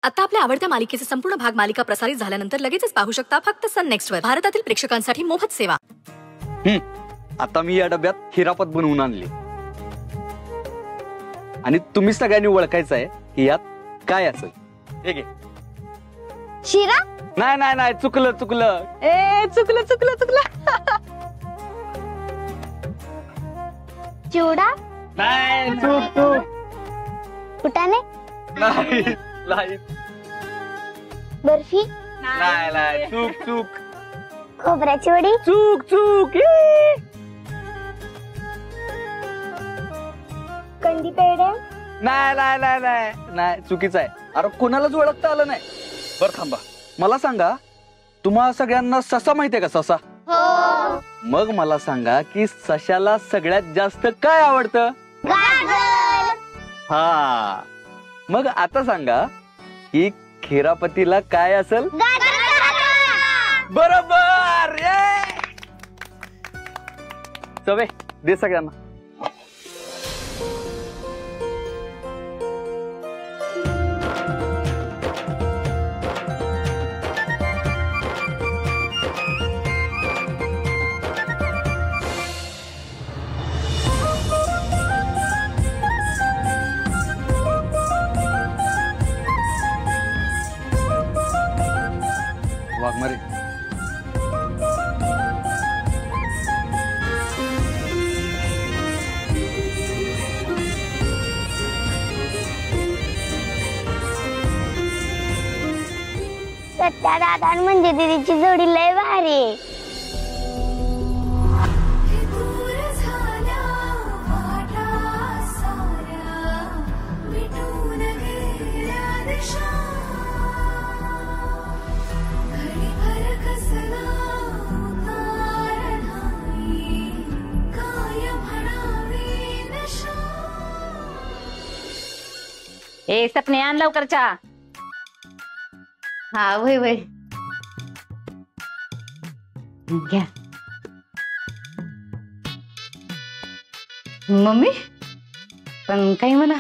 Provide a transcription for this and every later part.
आता आपल्या आवडत्या मालिकेचे संपूर्ण भाग मालिका प्रसारित झाल्यानंतर लगेचच पाहू शकता फक्त सन नेक्स्ट वर. भारतातील प्रेक्षकांसाठी मोफत सेवा. आता मी या डब्यात खिरापत बनवून आणली आणि तुम्ही सगळ्यांनी ओळखायचं आहे की यात काय असेल. हे घे. शिरा? नाही नाही नाही, चुकलं चुकलं. चुकलं चुकलं चुकलं. चिवडा? नाही, चूक चूक. फुटाणे? नाही नाही बर्फी? नाही नाही, चूक चूक. खोबऱ्याची वडी? चूक चूक. कंदी पेढे? नाही नाही नाही नाही नाही, चुकीचं आहे. अरे कोणालाच ओळखता आलं नाही. बरं थांबा, मला सांगा तुम्हा सगळ्यांना ससा माहितीये का? ससा. मग मला सांगा की सशाला सगळ्यात जास्त काय आवडतं? हा, मग आता सांगा की खिरापतीला काय असेल? बरोबर. चवे दे सगळ्यांना. वाघमारे, सत्या दादा म्हणजे दीदीची जोडी लय भारी. ए सपने आण लवकर चहा. हा वय वय घ्या. मम्मी पण काही म्हणा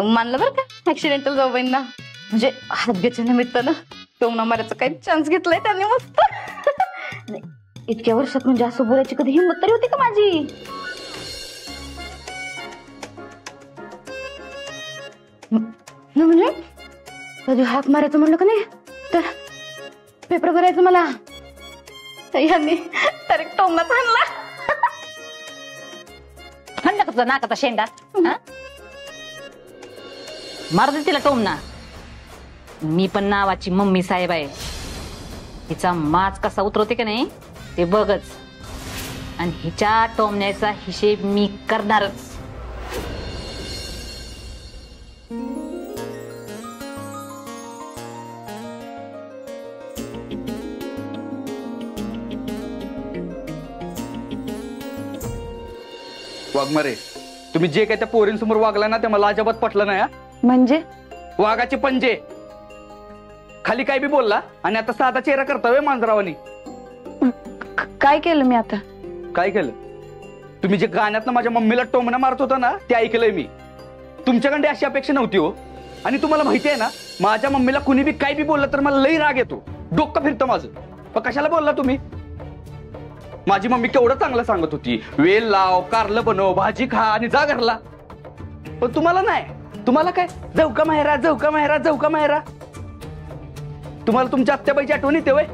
मानलं बरं का ऍक्सिडेंटल जाऊबाईंना, म्हणजे हातग्याच्या निमित्तानं टोमणा मारायचा काही चान्स घेतलाय त्यांनी मस्त. इतक्या वर्षात म्हणजे असं बोलायची कधी हिंमत तरी होती का माझी? म्हणजे कधी हाक मारायचं म्हणलं का नाही तर पेपर करायचं मला यांनी डायरेक्ट टोमनाच हाणला. हाणला का तुझा नाकाचा शेंडा? मार दे तिला टोमना. मी पण नावाची मम्मी साहेब आहे. हिचा माज कसा उतरवते का नाही ते बघच, आणि हिच्या टोमण्याचा हिशेब मी करणारच. वाघमारे, तुम्ही जे काय त्या पोरींसमोर वागला ना ते मला अजिबात पटलं नाही. म्हणजे वाघाचे पंजे. खाली काय बी बोलला आणि आता साधा चेहरा करता मांजरावानी. काय केलं मी आता? काय केलं? तुम्ही जे गाण्यात माझ्या मम्मीला टोमणा मारत होता ना ते ऐकलंय मी. तुमच्याकडे अशी अपेक्षा नव्हती हो. आणि तुम्हाला माहिती आहे ना माझ्या मम्मीला कुणी बी काय बी बोललं तर मला लई राग येतो, डोकं फिरतं माझं. पण कशाला बोलला तुम्ही? माझी मम्मी केवढं चांगलं सांगत होती, वेल लाव, कारलं बनव, भाजी खा आणि जा घरला. पण तुम्हाला नाही. तुम्हाला काय जाऊ माहेरा, जाऊ माहेरा, जाऊ माहेरा. तुम्हाला तुमच्या आत्याबाईची आठवण येते वय?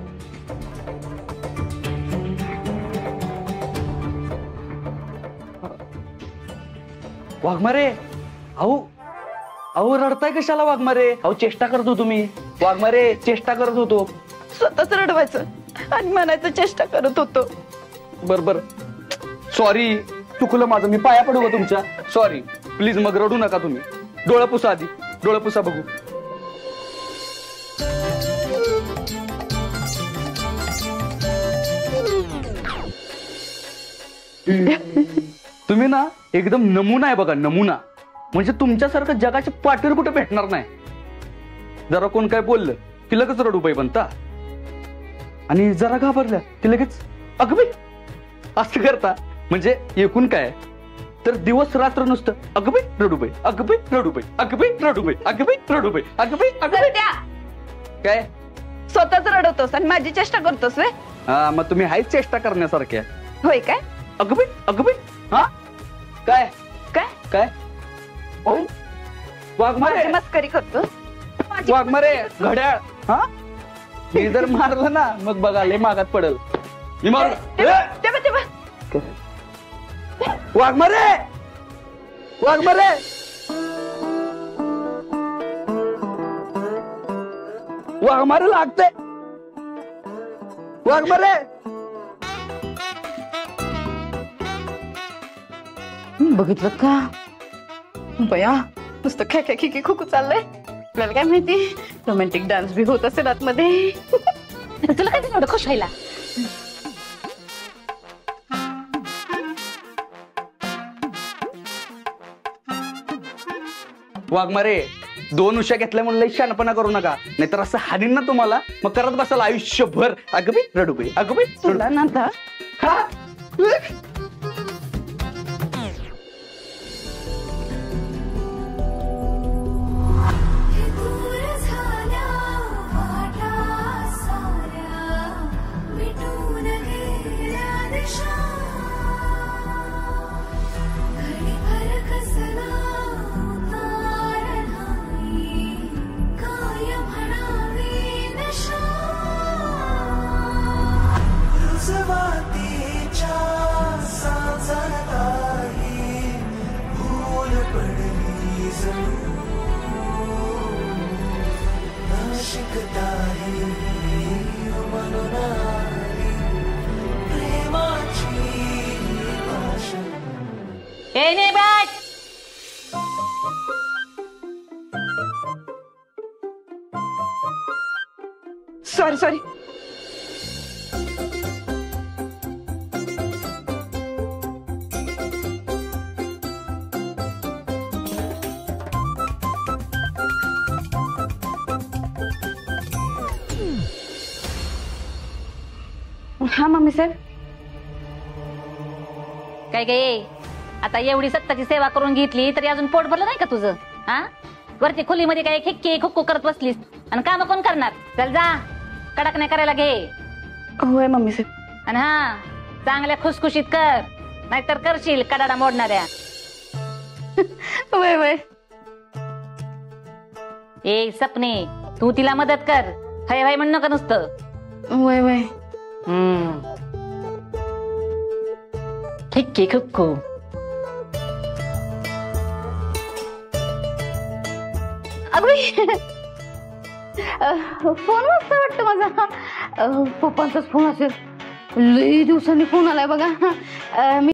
वाघमारे, अहो अहो रडताय कशाला वाघमारे? अहो चेष्टा करत होतो मी. वाघमारे चेष्टा करत होतो. स्वतःच रडवायचं आणि म्हणायचं चेष्टा करत होतो. बर सॉरी, चुकलं माझं. मी पाया पडू का तुमच्या? Sorry please. मग रडू नका तुम्ही. डोळं पुसा आधी, डोळं पुसा बघू. तुम्ही ना एकदम नमुना आहे बघा, नमुना. म्हणजे तुमच्यासारखं जगाच्या पाठीवर कुठे भेटणार नाही. जरा कोण काय बोललं की लगेच रडू बाई बनता, आणि जरा घाबरल्या की लगेच अगं बाई असं करता. म्हणजे एकूण काय तर दिवस रात्र नुसतं अगबाई रडूबाई, अगबाई रडूबाई, अगबाई रडूबाई, अगबाई रडूबाई, अगबाई अगबाई. त्या काय स्वतःच रडवतोस आणि माझी चेष्टा करतोस वे. हा मग तुम्ही हाच चेष्टा करण्यासारख्या. होय काय? अगबाई अगबाई. हा काय काय काय ओ वाघमारे, माझी मस्करी करतोस? वाघमारे घड्याळ. हा मी जर मारलं ना मग बघा लय मागात पडल. मी मार वाघमारे, वाघमारे. वाघमारे लागते. वाघमारे बघितलं का बया, नुसतं खे खे खिकी खुकू चाललंय. आपल्याला काय माहिती रोमॅन्टिक डान्स बी होत असेल आतमध्ये. तुला काय एवढं खुश व्हायला? वाघमारे 2 उशा घेतल्यामुळे लई शहाणपणा करू नका, नाहीतर असं हानीन ना तुम्हाला. मग करत बसाल आयुष्यभर अगबी रडूबाई, अगबी तुला ना खा. Sorry sorry. हा मम्मी साहेब. काय गे आता एवढी सत्ताची सेवा करून घेतली तरी अजून पोट भरलं नाही का तुझं? हा वरती खोलीमध्ये काय खिक्की खुक्कू करत बसलीस आणि काम कोण करणार? चल जा कडक नाही करायला घे. होय मम्मी साहेब. आणि हा चांगल्या खुसखुशीत कर, नाहीतर करशील कडाडा मोडणाऱ्या. वय वय. ए सपने तू तिला मदत कर, हय हय म्हणू नका नुसतं. वय वय. खिक्की खुक्कू. फोन वाजता वाटतं माझा. पप्पांचाच फोन असेल. लई दिवसांनी फोन आलाय बघा. मी